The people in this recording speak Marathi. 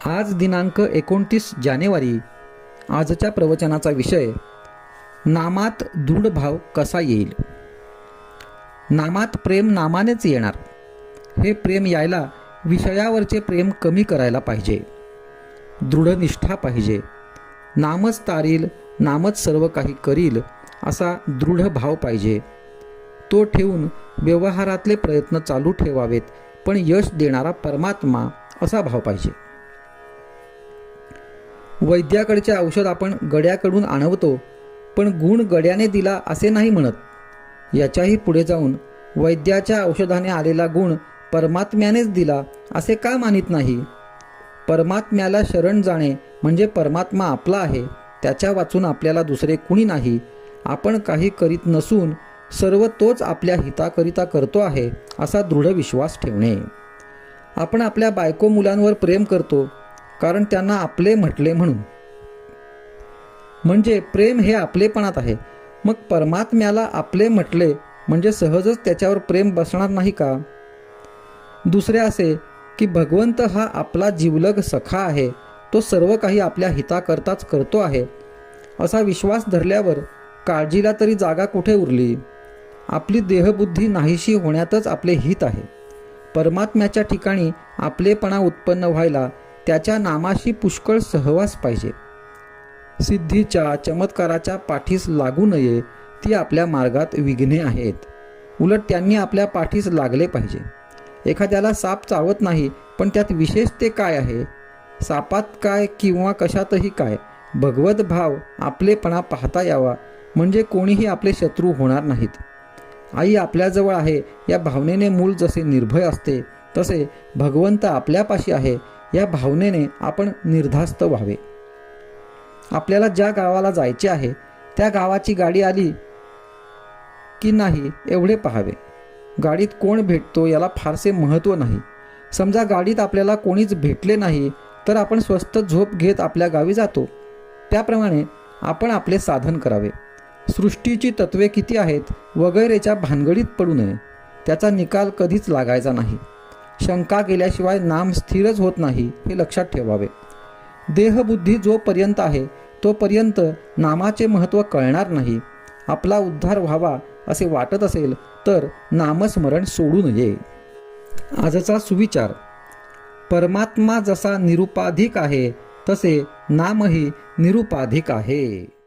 आज दिनांक 29 जानेवारी. आजच्या प्रवचनाचा विषय नामात दृढ भाव कसा येईल. नामात प्रेम नामानेच येणार. हे प्रेम यायला विषयावरचे प्रेम कमी करायला पाहिजे. दृढ निष्ठा पाहिजे. नामच तारील, नामच सर्व काही करील असा दृढ भाव पाहिजे. तो ठेवून व्यवहारातले प्रयत्न चालू ठेवावेत, पण यश देणारा परमात्मा असा भाव पाहिजे. वैद्याकडचे औषध आपण गड्याकडून आणवतो, पण गुण गड्याने दिला असे नाही म्हणत. याच्याही पुढे जाऊन वैद्याच्या औषधाने आलेला गुण परमात्म्यानेच दिला असे का मानित नाही. परमात्म्याला शरण जाणे म्हणजे परमात्मा आपला आहे, त्याच्या वाचून आपल्याला दुसरे कुणी नाही. आपण काही करीत नसून सर्व तोच आपल्या हिताकरिता करतो आहे असा दृढ विश्वास ठेवणे. आपण आपल्या बायको मुलांवर प्रेम करतो कारण त्यांना आपले म्हटले म्हणून. म्हणजे प्रेम हे आपलेपणात आहे. मग परमात्म्याला आपले म्हटले म्हणजे सहजच त्याच्यावर प्रेम बसणार नाही का. दुसरे असे की भगवंत हा आपला जिवलग सखा आहे, तो सर्व काही आपल्या हिताकरताच करतो आहे असा विश्वास धरल्यावर काळजीला तरी जागा कुठे उरली. आपली देहबुद्धी नाहीशी होण्यातच आपले हित आहे. परमात्म्याच्या ठिकाणी आपलेपणा उत्पन्न व्हायला त्याच्या नामाशी पुष्कळ सहवास पाहिजे. सिद्धीच्या चमत्काराच्या पाठीस लागू नये, ती आपल्या मार्गात विघ्ने आहेत. उलट त्यांनी आपल्या पाठीस लागले पाहिजे. एखाद्याला साप चावत नाही, पण त्यात विशेष ते काय आहे. सापात काय किंवा कशातही काय, भगवत भाव आपलेपणा पाहता यावा, म्हणजे कोणीही आपले शत्रू होणार नाहीत. आई आपल्याजवळ आहे या भावनेने मूल जसे निर्भय असते, तसे भगवंत आपल्यापाशी आहे या भावनेने आपण निर्धास्त व्हावे. आपल्याला ज्या गावाला जायचे आहे त्या गावाची गाडी आली की नाही एवढे पाहावे. गाडीत कोण भेटतो याला फारसे महत्त्व नाही. समजा गाडीत आपल्याला कोणीच भेटले नाही तर आपण स्वस्त झोप घेत आपल्या गावी जातो. त्याप्रमाणे आपण आपले साधन करावे. सृष्टीची तत्वे किती आहेत वगैरेच्या भानगडीत पडू नये. त्याचा निकाल कधीच लागायचा नाही. शंका केल्याशिवाय नाम स्थिरच होत नाही हे लक्षात ठेवावे. देहबुद्धी जोपर्यंत आहे तोपर्यंत नामाचे महत्त्व कळणार नाही. आपला उद्धार व्हावा असे वाटत असेल तर नामस्मरण सोडू नये. आजचा सुविचार. परमात्मा जसा निरुपाधिक आहे तसे नामही निरुपाधिक आहे.